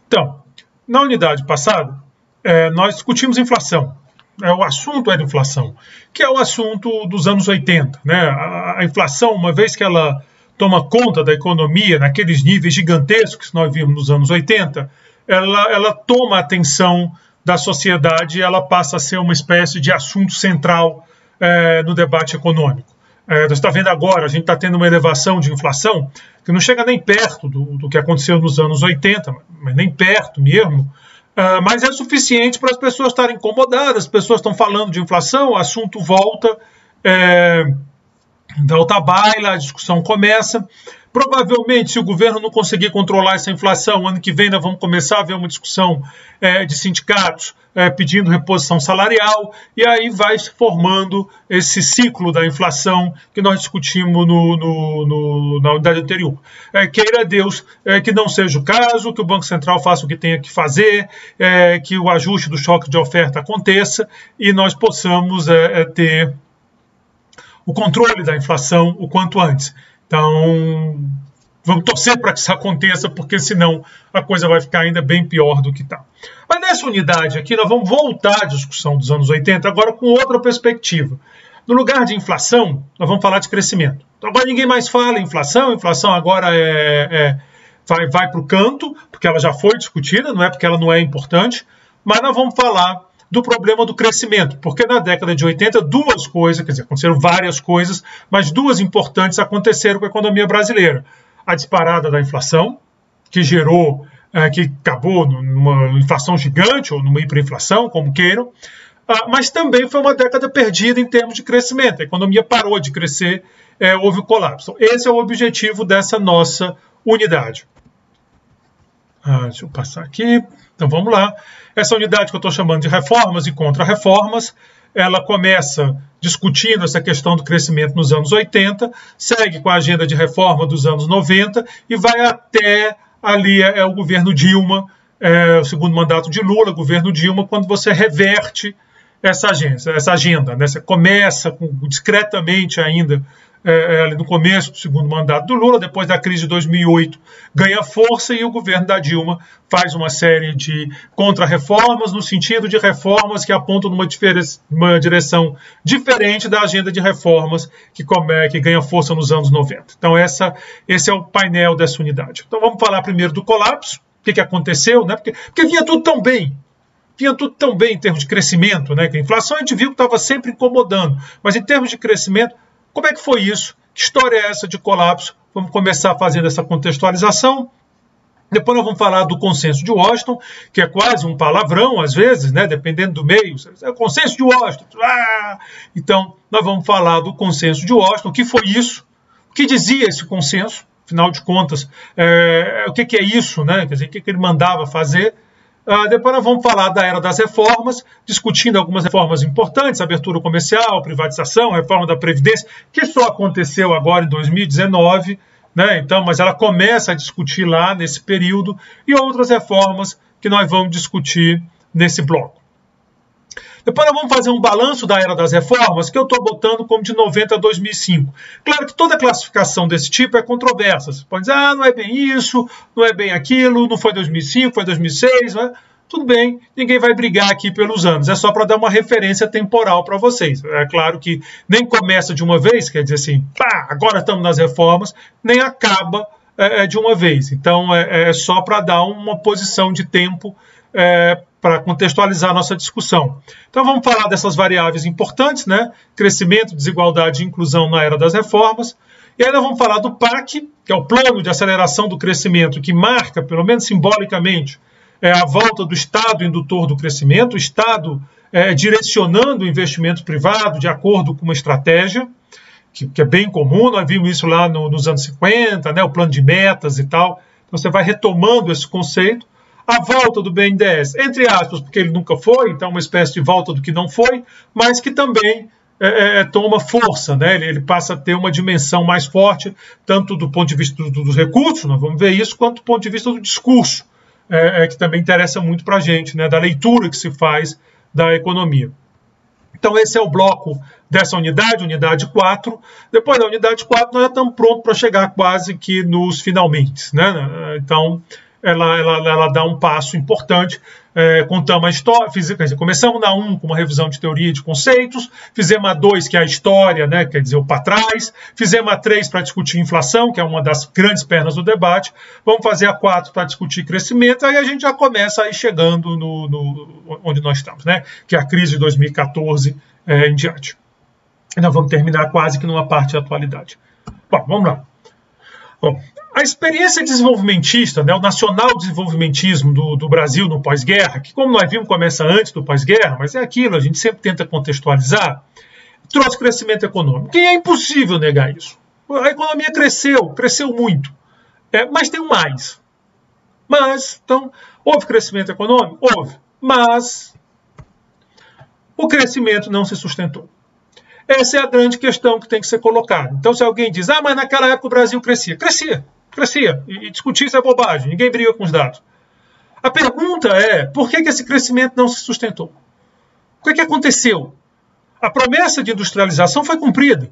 Então, na unidade passada, nós discutimos inflação. O assunto era inflação, que é o assunto dos anos 80. Né? A inflação, uma vez que ela toma conta da economia naqueles níveis gigantescos que nós vimos nos anos 80, ela toma a atenção da sociedade e ela passa a ser uma espécie de assunto central no debate econômico. Você está vendo agora, a gente está tendo uma elevação de inflação que não chega nem perto do que aconteceu nos anos 80, mas nem perto mesmo, mas é suficiente para as pessoas estarem incomodadas, as pessoas estão falando de inflação, o assunto volta, volta à baila, a discussão começa. Provavelmente, se o governo não conseguir controlar essa inflação, ano que vem nós vamos começar a ver uma discussão de sindicatos pedindo reposição salarial, e aí vai se formando esse ciclo da inflação que nós discutimos na unidade anterior. Queira Deus que não seja o caso, que o Banco Central faça o que tenha que fazer, que o ajuste do choque de oferta aconteça e nós possamos ter o controle da inflação o quanto antes. Então, vamos torcer para que isso aconteça, porque senão a coisa vai ficar ainda bem pior do que está. Mas nessa unidade aqui, nós vamos voltar à discussão dos anos 80, agora com outra perspectiva. No lugar de inflação, nós vamos falar de crescimento. Então, agora ninguém mais fala em inflação, inflação agora vai para o canto, porque ela já foi discutida, não é porque ela não é importante, mas nós vamos falar do problema do crescimento, porque na década de 80 duas coisas, quer dizer, aconteceram várias coisas, mas duas importantes aconteceram com a economia brasileira. A disparada da inflação, que acabou numa inflação gigante, ou numa hiperinflação, como queiram, mas também foi uma década perdida em termos de crescimento. A economia parou de crescer, houve o colapso. Esse é o objetivo dessa nossa unidade. Deixa eu passar aqui. Então vamos lá. Essa unidade que eu estou chamando de reformas e contra-reformas, ela começa discutindo essa questão do crescimento nos anos 80, segue com a agenda de reforma dos anos 90 e vai até ali o governo Dilma, o segundo mandato de Lula, governo Dilma, quando você reverte essa agenda. Né? Você começa discretamente ainda ali no começo do segundo mandato do Lula, depois da crise de 2008 ganha força e o governo da Dilma faz uma série de contra-reformas no sentido de reformas que apontam numa direção diferente da agenda de reformas que ganha força nos anos 90. Então esse é o painel dessa unidade. Então vamos falar primeiro do colapso, o que aconteceu, né? Porque vinha tudo tão bem. Vinha tudo tão bem em termos de crescimento, né? Que a inflação a gente viu que estava sempre incomodando, mas em termos de crescimento, como é que foi isso? Que história é essa de colapso? Vamos começar fazendo essa contextualização. Depois nós vamos falar do consenso de Washington, que é quase um palavrão, às vezes, né? Dependendo do meio. É o consenso de Washington. Então, nós vamos falar do consenso de Washington. O que foi isso? O que dizia esse consenso? Afinal de contas, o que é isso? Né? Quer dizer, o que ele mandava fazer? Depois nós vamos falar da era das reformas, discutindo algumas reformas importantes, abertura comercial, privatização, reforma da Previdência, que só aconteceu agora em 2019, né? Então, mas ela começa a discutir lá nesse período, e outras reformas que nós vamos discutir nesse bloco. Depois nós vamos fazer um balanço da era das reformas, que eu estou botando como de 90 a 2005. Claro que toda classificação desse tipo é controversa. Você pode dizer, não é bem isso, não é bem aquilo, não foi 2005, foi 2006, né? Tudo bem, ninguém vai brigar aqui pelos anos, é só para dar uma referência temporal para vocês. É claro que nem começa de uma vez, quer dizer assim, agora estamos nas reformas, nem acaba de uma vez. Então é só para dar uma posição de tempo para contextualizar a nossa discussão. Então vamos falar dessas variáveis importantes, né? Crescimento, desigualdade e inclusão na era das reformas. E aí nós vamos falar do PAC, que é o Plano de Aceleração do Crescimento, que marca, pelo menos simbolicamente, a volta do Estado indutor do crescimento, o Estado direcionando o investimento privado de acordo com uma estratégia, que é bem comum, nós vimos isso lá nos anos 50, né? O plano de metas e tal. Então você vai retomando esse conceito. A volta do BNDES, entre aspas, porque ele nunca foi, então uma espécie de volta do que não foi, mas que também toma força, né? Ele passa a ter uma dimensão mais forte, tanto do ponto de vista dos recursos, nós vamos ver isso, quanto do ponto de vista do discurso, que também interessa muito para a gente, né? Da leitura que se faz da economia. Então esse é o bloco dessa unidade 4. Depois da unidade 4 nós já estamos prontos para chegar quase que nos finalmente, né? Então ela dá um passo importante. Contamos a história, começamos na 1 com uma revisão de teoria e de conceitos, fizemos a 2, que é a história, né, quer dizer, o para trás, fizemos a 3 para discutir inflação, que é uma das grandes pernas do debate, vamos fazer a 4 para discutir crescimento, aí a gente já começa aí chegando onde nós estamos, né, que é a crise de 2014 em diante. E nós vamos terminar quase que numa parte da atualidade. Bom, vamos lá. Bom, a experiência desenvolvimentista, né, o nacional desenvolvimentismo do Brasil no pós-guerra, que como nós vimos começa antes do pós-guerra, mas é aquilo, a gente sempre tenta contextualizar, trouxe crescimento econômico. E é impossível negar isso. A economia cresceu muito, mas tem um mais. Então, houve crescimento econômico? Houve, mas o crescimento não se sustentou. Essa é a grande questão que tem que ser colocada. Então, se alguém diz, mas naquela época o Brasil crescia. E discutir isso é bobagem, ninguém briga com os dados. A pergunta é, por que esse crescimento não se sustentou? O que aconteceu? A promessa de industrialização foi cumprida.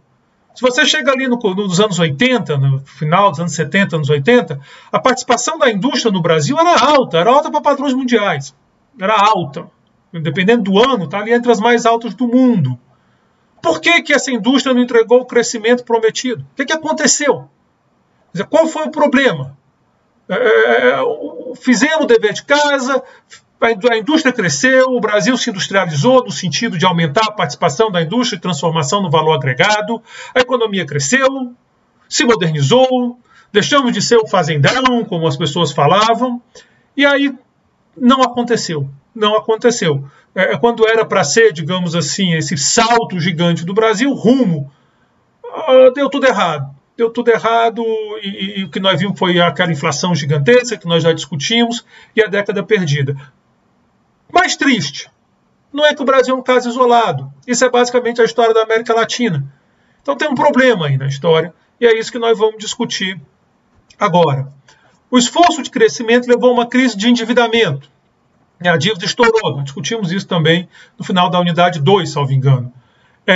Se você chega ali nos anos 80, no final dos anos 70, anos 80, a participação da indústria no Brasil era alta para padrões mundiais. Era alta. Dependendo do ano, está ali entre as mais altas do mundo. Por que essa indústria não entregou o crescimento prometido? O que aconteceu? Quer dizer, qual foi o problema? Fizemos o dever de casa, a indústria cresceu, o Brasil se industrializou no sentido de aumentar a participação da indústria e transformação no valor agregado, a economia cresceu, se modernizou, deixamos de ser o fazendão, como as pessoas falavam, e aí não aconteceu. Quando era para ser, digamos assim, esse salto gigante do Brasil, rumo, deu tudo errado. E o que nós vimos foi aquela inflação gigantesca que nós já discutimos e a década perdida. Mais triste, não é que o Brasil é um caso isolado. Isso é basicamente a história da América Latina. Então tem um problema aí na história e é isso que nós vamos discutir agora. O esforço de crescimento levou a uma crise de endividamento. A dívida estourou, nós discutimos isso também no final da unidade 2, salvo engano.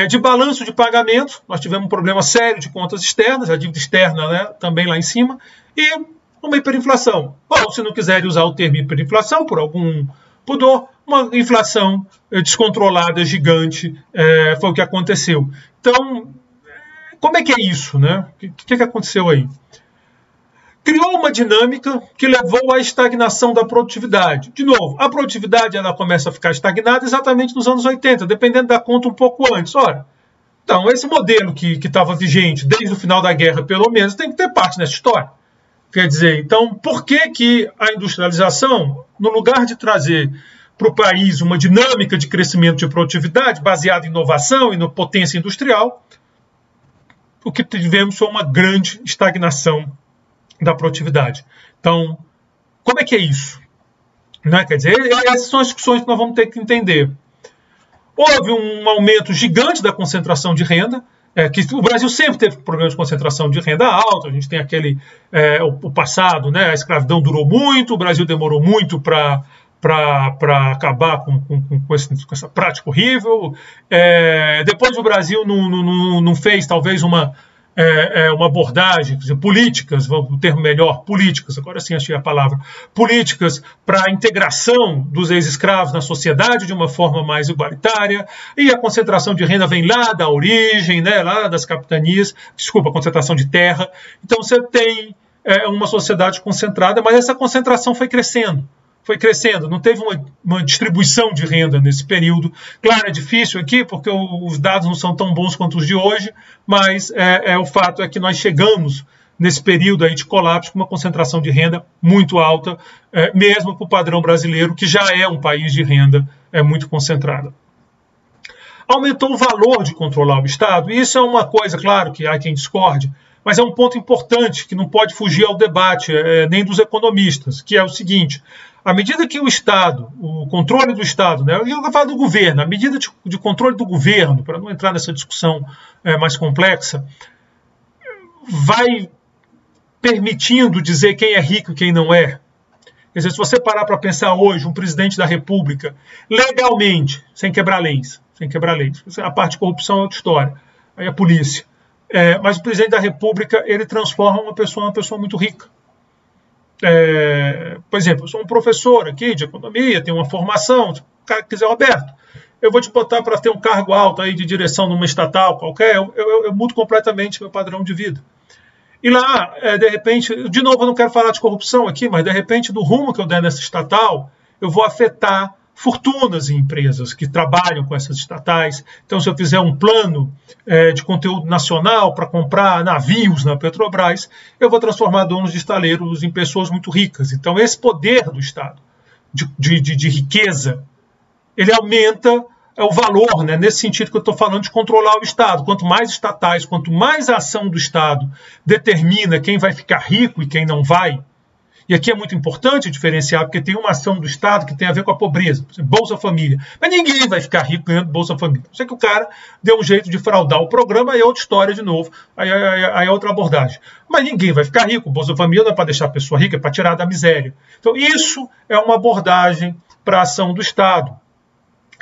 De balanço de pagamento, nós tivemos um problema sério de contas externas, a dívida externa, né, também lá em cima, e uma hiperinflação. Ou, se não quiserem usar o termo hiperinflação, por algum pudor, uma inflação descontrolada, gigante, foi o que aconteceu. Então, como é que é isso, né? O que aconteceu aí? Criou uma dinâmica que levou à estagnação da produtividade. De novo, a produtividade ela começa a ficar estagnada exatamente nos anos 80, dependendo da conta um pouco antes. Então, esse modelo que estava vigente desde o final da guerra, pelo menos, tem que ter parte nessa história. Quer dizer, então, por que a industrialização, no lugar de trazer para o país uma dinâmica de crescimento de produtividade baseada em inovação e na potência industrial, o que tivemos foi uma grande estagnação da produtividade. Então, como é que é isso? Né? Quer dizer, essas são as discussões que nós vamos ter que entender. Houve um aumento gigante da concentração de renda, que o Brasil sempre teve problemas de concentração de renda alta, a gente tem o passado, né? A escravidão durou muito, o Brasil demorou muito para acabar com essa prática horrível. Depois o Brasil não fez talvez uma abordagem, quer dizer, políticas, o termo melhor, políticas, agora sim achei a palavra, políticas para a integração dos ex-escravos na sociedade de uma forma mais igualitária, e a concentração de renda vem lá da origem, né, lá das capitanias, a concentração de terra. Então você tem uma sociedade concentrada, mas essa concentração foi crescendo, não teve uma distribuição de renda nesse período. Claro, é difícil aqui, porque os dados não são tão bons quanto os de hoje, mas o fato é que nós chegamos nesse período aí de colapso com uma concentração de renda muito alta, mesmo para o padrão brasileiro, que já é um país de renda muito concentrada. Aumentou o valor de controlar o Estado, e isso é uma coisa, claro, que há quem discorde, mas é um ponto importante que não pode fugir ao debate, nem dos economistas, que é o seguinte: à medida que o Estado, o controle do Estado, né, eu vou falar do governo, a medida de controle do governo, para não entrar nessa discussão mais complexa, vai permitindo dizer quem é rico e quem não é. Quer dizer, se você parar para pensar hoje, um presidente da República, legalmente, sem quebrar leis, a parte de corrupção é outra história, aí a polícia. Mas o presidente da República, ele transforma uma pessoa muito rica. por exemplo, eu sou um professor aqui de economia, tenho uma formação, se o cara quiser, Roberto, eu vou te botar para ter um cargo alto aí de direção numa estatal qualquer, eu mudo completamente meu padrão de vida. E lá, de repente, de novo, eu não quero falar de corrupção aqui, mas de repente, do rumo que eu der nessa estatal, eu vou afetar fortunas em empresas que trabalham com essas estatais. Então, se eu fizer um plano de conteúdo nacional para comprar navios na Petrobras, eu vou transformar donos de estaleiros em pessoas muito ricas. Então, esse poder do Estado de riqueza, ele aumenta o valor, né? Nesse sentido que eu estou falando de controlar o Estado. Quanto mais estatais, quanto mais a ação do Estado determina quem vai ficar rico e quem não vai, e aqui é muito importante diferenciar, porque tem uma ação do Estado que tem a ver com a pobreza, por exemplo, Bolsa Família. Mas ninguém vai ficar rico ganhando Bolsa Família. Não sei que o cara deu um jeito de fraudar o programa, aí é outra história de novo, aí é outra abordagem. Mas ninguém vai ficar rico. Bolsa Família não é para deixar a pessoa rica, é para tirar da miséria. Então isso é uma abordagem para a ação do Estado.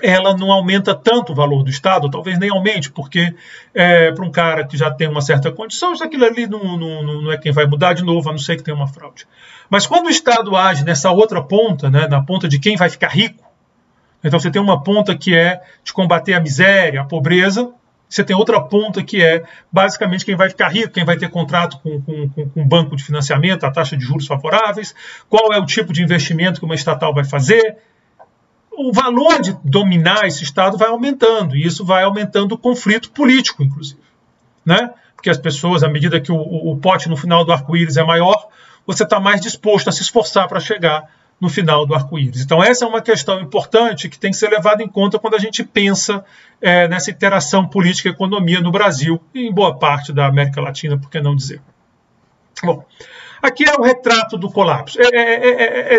Ela não aumenta tanto o valor do Estado, talvez nem aumente, porque para um cara que já tem uma certa condição, isso aquilo ali não é quem vai mudar de novo, a não ser que tenha uma fraude. Mas quando o Estado age nessa outra ponta, né, na ponta de quem vai ficar rico, então você tem uma ponta que é de combater a miséria, a pobreza, você tem outra ponta que é basicamente quem vai ficar rico, quem vai ter contrato com um banco de financiamento, a taxa de juros favoráveis, qual é o tipo de investimento que uma estatal vai fazer. O valor de dominar esse Estado vai aumentando, e isso vai aumentando o conflito político, inclusive. Né? Porque as pessoas, à medida que o pote no final do arco-íris é maior, você está mais disposto a se esforçar para chegar no final do arco-íris. Então essa é uma questão importante que tem que ser levada em conta quando a gente pensa nessa interação política e economia no Brasil e em boa parte da América Latina, por que não dizer. Bom, aqui é o retrato do colapso.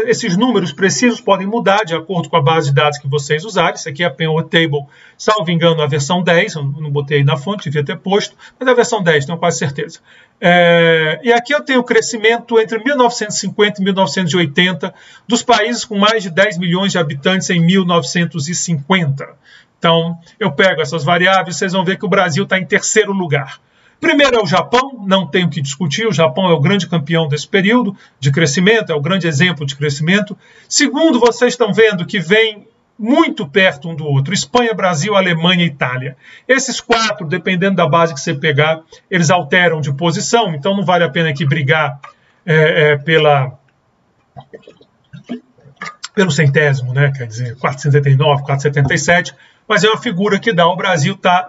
Esses números precisos podem mudar de acordo com a base de dados que vocês usarem. Isso aqui é a Penrose Table, salvo engano, a versão 10. Eu não botei aí na fonte, devia ter posto, mas é a versão 10, tenho quase certeza. E aqui eu tenho o crescimento entre 1950 e 1980 dos países com mais de 10 milhões de habitantes em 1950. Então, eu pego essas variáveis, vocês vão ver que o Brasil está em terceiro lugar. Primeiro é o Japão, não tenho o que discutir, o Japão é o grande campeão desse período de crescimento, é o grande exemplo de crescimento. Segundo, vocês estão vendo que vem muito perto um do outro, Espanha, Brasil, Alemanha e Itália. Esses quatro, dependendo da base que você pegar, eles alteram de posição, então não vale a pena aqui brigar pelo centésimo, né? Quer dizer, 479, 477, mas é uma figura que dá. O Brasil está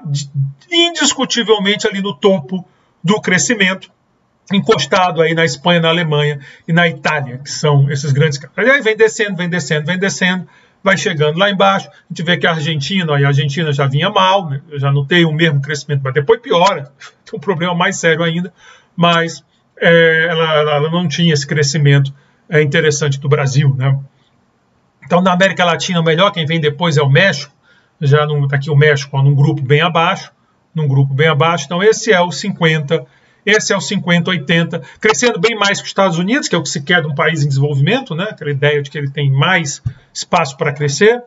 indiscutivelmente ali no topo do crescimento, encostado aí na Espanha, na Alemanha e na Itália, que são esses grandes caras. Aí vem descendo, vem descendo, vem descendo, vai chegando lá embaixo. A gente vê que a Argentina já vinha mal, né? Eu já não tenho o mesmo crescimento, mas depois piora, tem um problema mais sério ainda, mas ela não tinha esse crescimento interessante do Brasil, né? Então, na América Latina, o melhor, quem vem depois é o México, já está aqui o México num grupo bem abaixo, então esse é o 50, esse é o 50-80, crescendo bem mais que os Estados Unidos, que é o que se quer de um país em desenvolvimento, né? Aquela ideia de que ele tem mais espaço para crescer.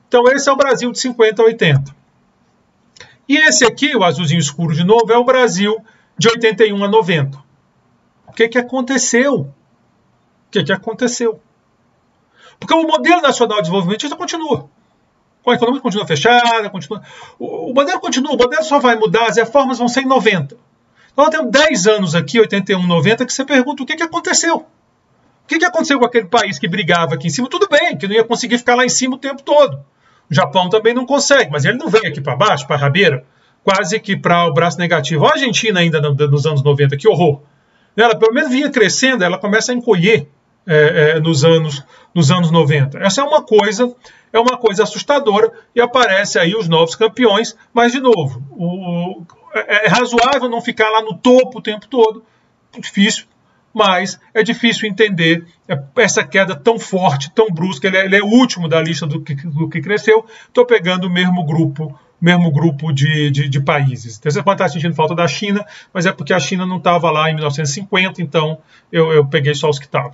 Então esse é o Brasil de 50-80. E esse aqui, o azulzinho escuro de novo, é o Brasil de 81 a 90. O que aconteceu? O que aconteceu? Porque o modelo nacional de desenvolvimento já continua. A economia continua fechada, continua. O modelo continua, o modelo só vai mudar, as reformas vão ser em 90. Então nós temos 10 anos aqui, 81, 90, que você pergunta o que aconteceu. O que aconteceu com aquele país que brigava aqui em cima? Tudo bem, que não ia conseguir ficar lá em cima o tempo todo. O Japão também não consegue, mas ele não vem aqui para baixo, para a rabeira, quase que para o braço negativo. A Argentina ainda nos anos 90, que horror. Ela pelo menos vinha crescendo, ela começa a encolher nos anos 90. Essa é uma coisa assustadora e aparece aí os novos campeões, mas de novo, é razoável não ficar lá no topo o tempo todo, difícil, mas é difícil entender essa queda tão forte, tão brusca. Ele é o último da lista do que cresceu. Estou pegando o mesmo grupo de países. Então, você pode estar sentindo falta da China, mas é porque a China não estava lá em 1950, então eu peguei só os que estavam.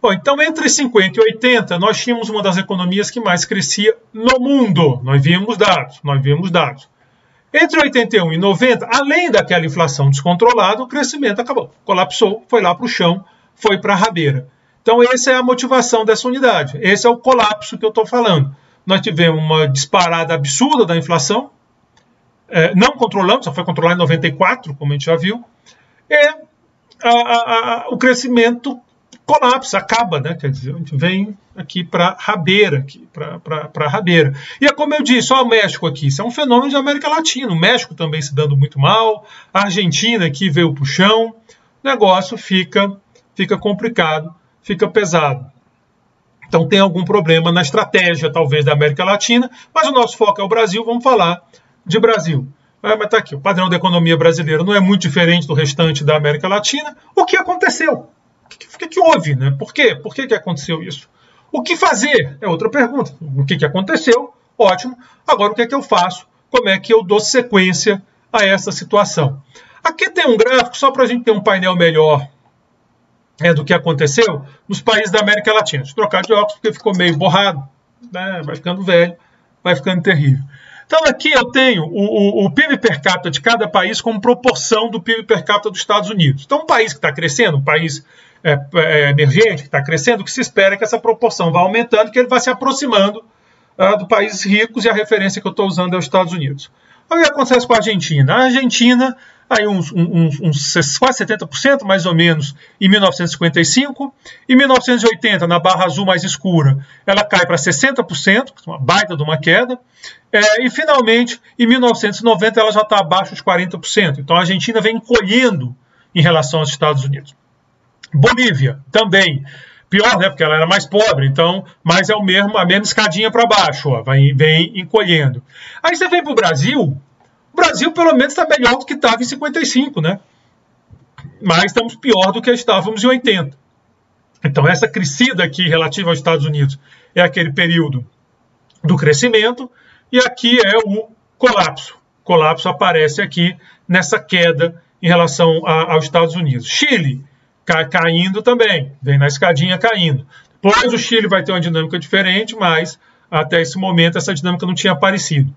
Bom, então, entre 50 e 80, nós tínhamos uma das economias que mais crescia no mundo. Nós víamos dados. Entre 81 e 90, além daquela inflação descontrolada, o crescimento acabou, colapsou, foi lá para o chão, foi para a rabeira. Então essa é a motivação dessa unidade, esse é o colapso que eu estou falando. Nós tivemos uma disparada absurda da inflação, não controlamos, só foi controlado em 94, como a gente já viu, e o crescimento colapsa, acaba, né? Quer dizer, a gente vem aqui para a rabeira, para a rabeira. E é como eu disse, olha o México aqui, isso é um fenômeno de América Latina, o México também se dando muito mal, a Argentina aqui veio para o chão, o negócio fica complicado, fica pesado. Então tem algum problema na estratégia, talvez, da América Latina, mas o nosso foco é o Brasil, vamos falar de Brasil. Mas está aqui, o padrão da economia brasileira não é muito diferente do restante da América Latina. O que aconteceu? O que houve? Né? Por quê? Por que aconteceu isso? O que fazer? É outra pergunta. O que aconteceu? Ótimo. Agora, o que eu faço? Como é que eu dou sequência a essa situação? Aqui tem um gráfico, só para a gente ter um painel melhor do que aconteceu nos países da América Latina. Deixa eu trocar de óculos porque ficou meio borrado, né? Vai ficando velho, vai ficando terrível. Então aqui eu tenho o PIB per capita de cada país como proporção do PIB per capita dos Estados Unidos. Então um país que está crescendo, um país emergente que está crescendo, o que se espera é que essa proporção vá aumentando, que ele vai se aproximando dos países ricos, e a referência que eu estou usando é os Estados Unidos. O que acontece com a Argentina? A Argentina, aí uns quase 70% mais ou menos em 1955, em 1980, na barra azul mais escura, ela cai para 60%, uma baita de uma queda, e finalmente, em 1990, ela já está abaixo de 40%. Então a Argentina vem encolhendo em relação aos Estados Unidos. Bolívia, também. Pior, né? Porque ela era mais pobre, então, mas é a mesma escadinha para baixo, ó, vem encolhendo. Aí você vem para o Brasil pelo menos está melhor do que estava em 55, né? Mas estamos pior do que estávamos em 80. Então essa crescida aqui relativa aos Estados Unidos é aquele período do crescimento, e aqui é o colapso. O colapso aparece aqui nessa queda em relação aos Estados Unidos. Chile caindo também, vem na escadinha caindo. Depois o Chile vai ter uma dinâmica diferente, mas até esse momento essa dinâmica não tinha aparecido.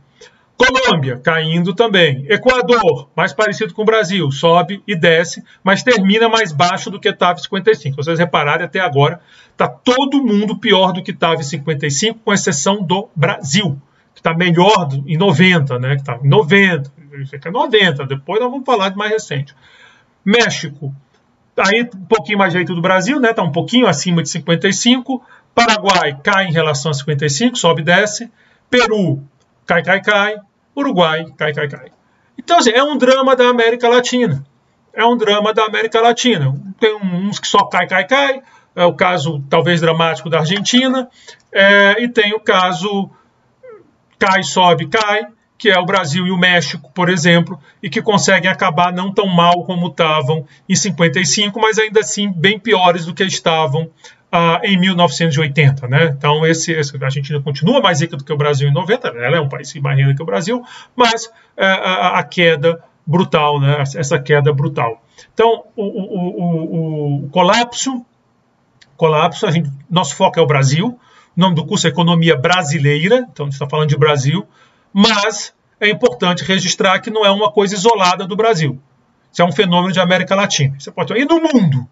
Colômbia caindo também. Equador, mais parecido com o Brasil, sobe e desce, mas termina mais baixo do que estava em 55. Vocês repararem, até agora está todo mundo pior do que estava em 55, com exceção do Brasil, que está melhor em 90, né? Que está em 90, isso aqui é 90, depois nós vamos falar de mais recente. México, aí um pouquinho mais jeito do Brasil, né? Está um pouquinho acima de 55. Paraguai cai em relação a 55, sobe e desce. Peru cai. Uruguai cai. Então, assim, é um drama da América Latina. É um drama da América Latina. Tem uns que só cai. É o caso, talvez, dramático da Argentina. E tem o caso cai, sobe, cai, que é o Brasil e o México, por exemplo, e que conseguem acabar não tão mal como estavam em 55, mas ainda assim bem piores do que estavam em 1980, né? Então a Argentina continua mais rica do que o Brasil em 90, ela é um país mais rico que o Brasil, mas a queda brutal, né? Essa queda brutal. Então o colapso, nosso foco é o Brasil, o nome do curso é Economia Brasileira, então a gente está falando de Brasil, mas é importante registrar que não é uma coisa isolada do Brasil. Isso é um fenômeno de América Latina. Você pode... E no mundo?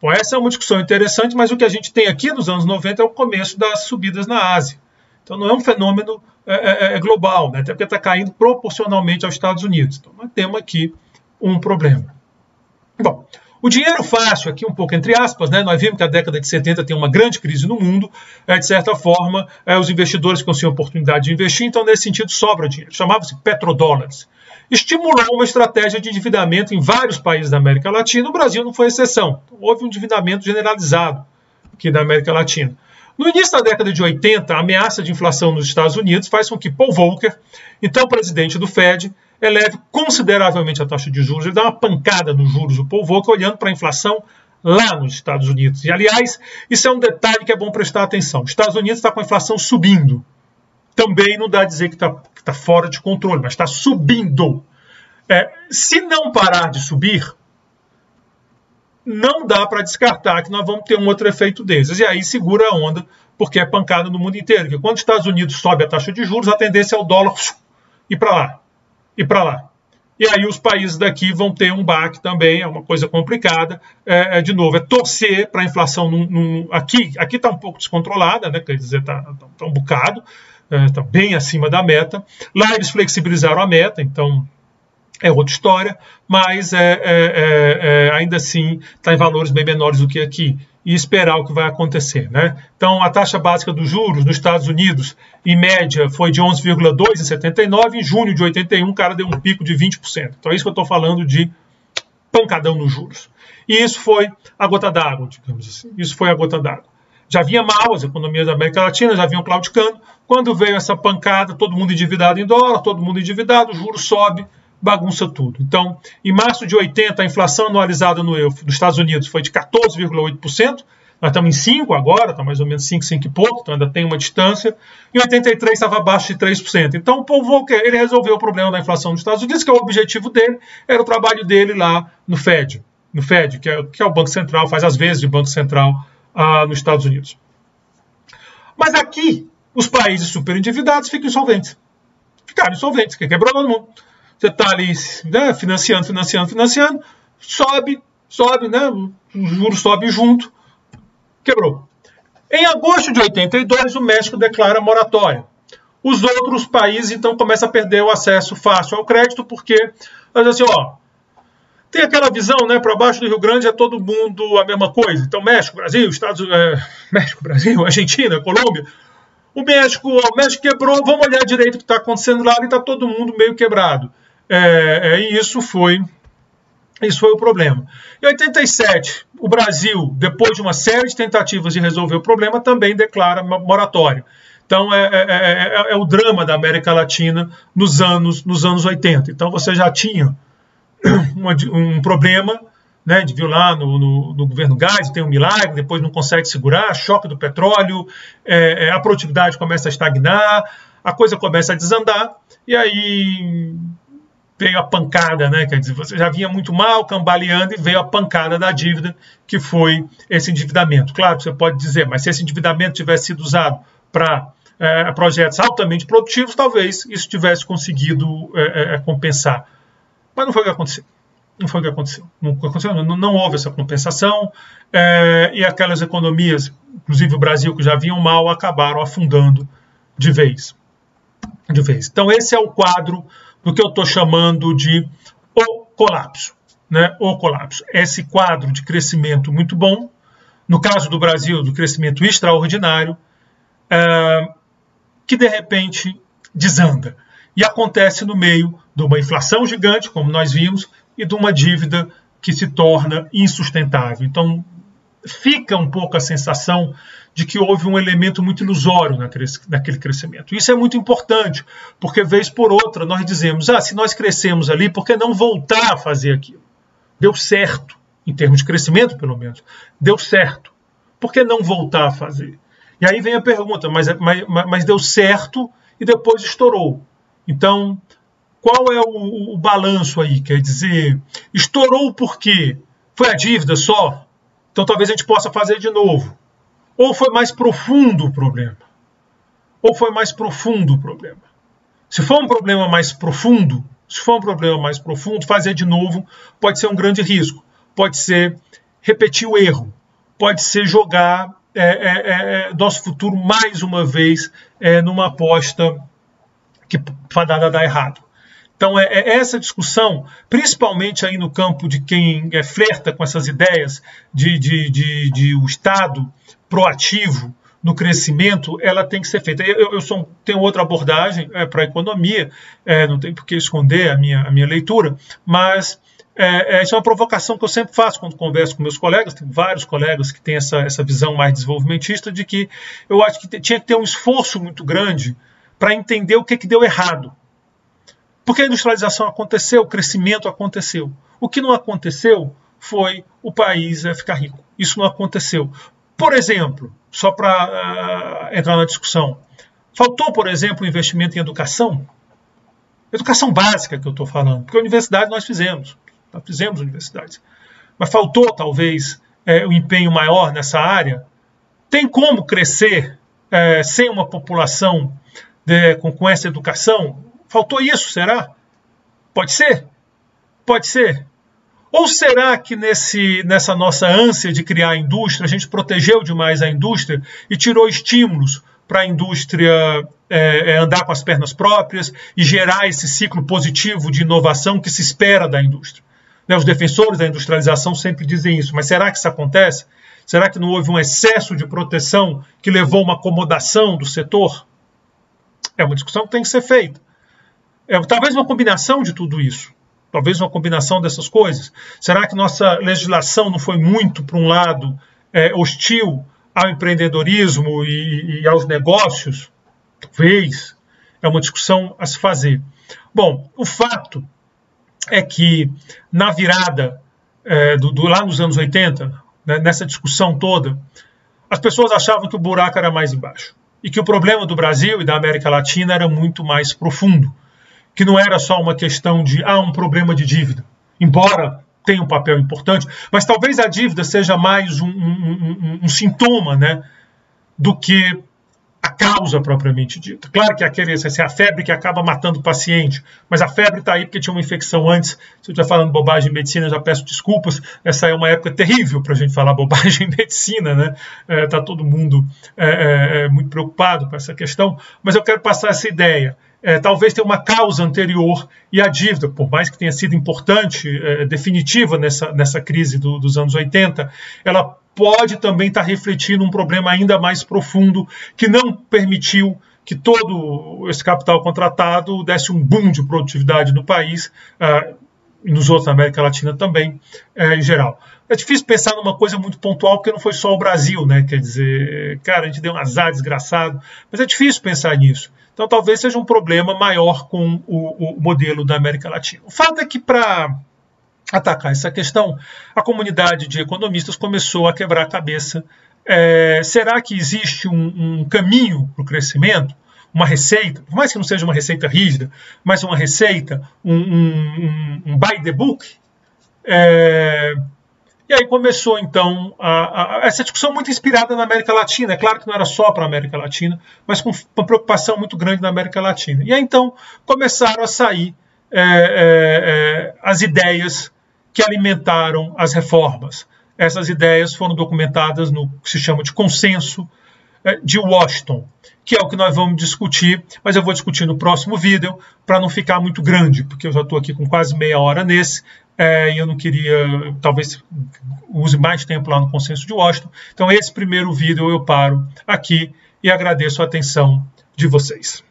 Bom, essa é uma discussão interessante, mas o que a gente tem aqui nos anos 90 é o começo das subidas na Ásia. Então não é um fenômeno global, né? Até porque está caindo proporcionalmente aos Estados Unidos. Então nós temos aqui um problema. Bom, o dinheiro fácil, aqui um pouco entre aspas, né? Nós vimos que a década de 70 tem uma grande crise no mundo, de certa forma, os investidores conseguiam oportunidade de investir, então nesse sentido sobra dinheiro. Chamava-se petrodólares. Estimulou uma estratégia de endividamento em vários países da América Latina, o Brasil não foi exceção. Então, houve um endividamento generalizado aqui da América Latina. No início da década de 80, a ameaça de inflação nos Estados Unidos faz com que Paul Volcker, então presidente do Fed, eleve consideravelmente a taxa de juros. Ele dá uma pancada nos juros do Paul Volcker, olhando para a inflação lá nos Estados Unidos. E, aliás, isso é um detalhe que é bom prestar atenção. Os Estados Unidos está com a inflação subindo. Também não dá a dizer que está fora de controle, mas está subindo. Se não parar de subir, não dá para descartar que nós vamos ter um outro efeito desses. E aí segura a onda, porque é pancada no mundo inteiro. Porque quando os Estados Unidos sobe a taxa de juros, a tendência é o dólar ir para lá. e para lá. E aí os países daqui vão ter um baque também, é uma coisa complicada. De novo, é torcer para a inflação. Aqui está um pouco descontrolada, né? Quer dizer, está um bocado, está bem acima da meta. Lá eles flexibilizaram a meta, então é outra história, mas ainda assim está em valores bem menores do que aqui. E esperar o que vai acontecer, né? Então, a taxa básica dos juros nos Estados Unidos, em média, foi de 11,2 em 79, em junho de 81, o cara deu um pico de 20%. Então, é isso que eu estou falando de pancadão nos juros. E isso foi a gota d'água, digamos assim. Isso foi a gota d'água. Já vinha mal, as economias da América Latina já vinham claudicando. Quando veio essa pancada, todo mundo endividado em dólar, todo mundo endividado, o juro sobe, bagunça tudo. Então, em março de 80, a inflação anualizada dos Estados Unidos foi de 14,8%. Nós estamos em 5 agora, está mais ou menos 5 e pouco, então ainda tem uma distância. Em 83 estava abaixo de 3%. Então, o povo, ele resolveu o problema da inflação dos Estados Unidos, que é o objetivo dele, era o trabalho dele lá no Fed, que é o Banco Central, faz às vezes de Banco Central nos Estados Unidos. Mas aqui, os países superendividados ficam insolventes. Ficaram insolventes, que quebrou todo mundo. Você está ali, né, financiando, sobe, né, o juro sobe junto, quebrou. Em agosto de 82, o México declara moratória. Os outros países, então, começam a perder o acesso fácil ao crédito, porque, assim, tem aquela visão, né, para baixo do Rio Grande é todo mundo a mesma coisa. Então, México, Brasil, Argentina, Colômbia. O México quebrou, vamos olhar direito o que está acontecendo lá, e está todo mundo meio quebrado. E isso foi o problema. Em 87, o Brasil, depois de uma série de tentativas de resolver o problema, também declara moratória. Então, é o drama da América Latina nos anos 80. Então, você já tinha um problema, né, de viu lá no governo Gás, tem um milagre, depois não consegue segurar, choque do petróleo, a produtividade começa a estagnar, a coisa começa a desandar, e aí veio a pancada, né? Quer dizer, você já vinha muito mal, cambaleando, e veio a pancada da dívida, que foi esse endividamento. Claro que você pode dizer, mas se esse endividamento tivesse sido usado para projetos altamente produtivos, talvez isso tivesse conseguido compensar. Mas não foi o que aconteceu. Não houve essa compensação, e aquelas economias, inclusive o Brasil, que já vinham mal, acabaram afundando de vez. Então, esse é o quadro do que eu estou chamando de o colapso. Né? O colapso. Esse quadro de crescimento muito bom, no caso do Brasil, do crescimento extraordinário, que de repente desanda. E acontece no meio de uma inflação gigante, como nós vimos, e de uma dívida que se torna insustentável. Então, fica um pouco a sensação de que houve um elemento muito ilusório naquele crescimento. Isso é muito importante, porque vez por outra nós dizemos, se nós crescemos ali, por que não voltar a fazer aquilo? Deu certo, em termos de crescimento pelo menos, deu certo. Por que não voltar a fazer? E aí vem a pergunta, mas deu certo e depois estourou. Então, qual é o balanço aí? Quer dizer, estourou por quê? Foi a dívida só? Então talvez a gente possa fazer de novo. Ou foi mais profundo o problema? Se for um problema mais profundo, fazer de novo pode ser um grande risco. Pode ser repetir o erro. Pode ser jogar nosso futuro mais uma vez numa aposta que fadada dá errado. Então, essa discussão, principalmente aí no campo de quem flerta com essas ideias de o Estado proativo no crescimento, ela tem que ser feita. Eu tenho outra abordagem para a economia, não tem por que esconder a minha leitura, mas isso é uma provocação que eu sempre faço quando converso com meus colegas, tem vários colegas que têm essa visão mais desenvolvimentista, de que eu acho que tinha que ter um esforço muito grande para entender o que deu errado. Porque a industrialização aconteceu, o crescimento aconteceu. O que não aconteceu foi o país ficar rico. Isso não aconteceu. Por exemplo, só para entrar na discussão, faltou, por exemplo, investimento em educação? Educação básica que eu estou falando, porque a universidade nós fizemos universidades. Mas faltou, talvez, o empenho maior nessa área? Tem como crescer sem uma população com essa educação? Faltou isso, será? Pode ser? Pode ser. Ou será que nessa nossa ânsia de criar a indústria, a gente protegeu demais a indústria e tirou estímulos para a indústria andar com as pernas próprias e gerar esse ciclo positivo de inovação que se espera da indústria? Os defensores da industrialização sempre dizem isso, mas será que isso acontece? Será que não houve um excesso de proteção que levou a uma acomodação do setor? É uma discussão que tem que ser feita. Talvez uma combinação de tudo isso. Talvez uma combinação dessas coisas. Será que nossa legislação não foi muito para um lado hostil ao empreendedorismo e aos negócios? Talvez. É uma discussão a se fazer. Bom, o fato é que na virada lá nos anos 80, né, nessa discussão toda, as pessoas achavam que o buraco era mais embaixo e que o problema do Brasil e da América Latina era muito mais profundo, que não era só uma questão de um problema de dívida, embora tenha um papel importante, mas talvez a dívida seja mais um sintoma, né, do que a causa propriamente dita. Claro que é a febre que acaba matando o paciente, mas a febre está aí porque tinha uma infecção antes. Se eu estiver falando bobagem em medicina, eu já peço desculpas. Essa é uma época terrível para a gente falar bobagem em medicina, né? Está todo mundo muito preocupado com essa questão, mas eu quero passar essa ideia. Talvez tenha uma causa anterior e a dívida, por mais que tenha sido importante, definitiva nessa crise dos anos 80, ela pode também estar refletindo um problema ainda mais profundo que não permitiu que todo esse capital contratado desse um boom de produtividade no país e nos outros, na América Latina também, em geral. É difícil pensar numa coisa muito pontual, porque não foi só o Brasil, né? Quer dizer, cara, a gente deu um azar desgraçado, mas é difícil pensar nisso. Então talvez seja um problema maior com o modelo da América Latina. O fato é que para atacar essa questão, a comunidade de economistas começou a quebrar a cabeça. Será que existe um caminho para o crescimento? Uma receita, por mais que não seja uma receita rígida, mas uma receita, um by the book? E aí começou, então, essa discussão muito inspirada na América Latina. É claro que não era só para a América Latina, mas com uma preocupação muito grande na América Latina. E aí, então, começaram a sair as ideias que alimentaram as reformas. Essas ideias foram documentadas no que se chama de consenso de Washington, que é o que nós vamos discutir, mas eu vou discutir no próximo vídeo para não ficar muito grande, porque eu já estou aqui com quase meia hora nesse, e eu não queria, talvez use mais tempo lá no consenso de Washington. Então esse primeiro vídeo eu paro aqui e agradeço a atenção de vocês.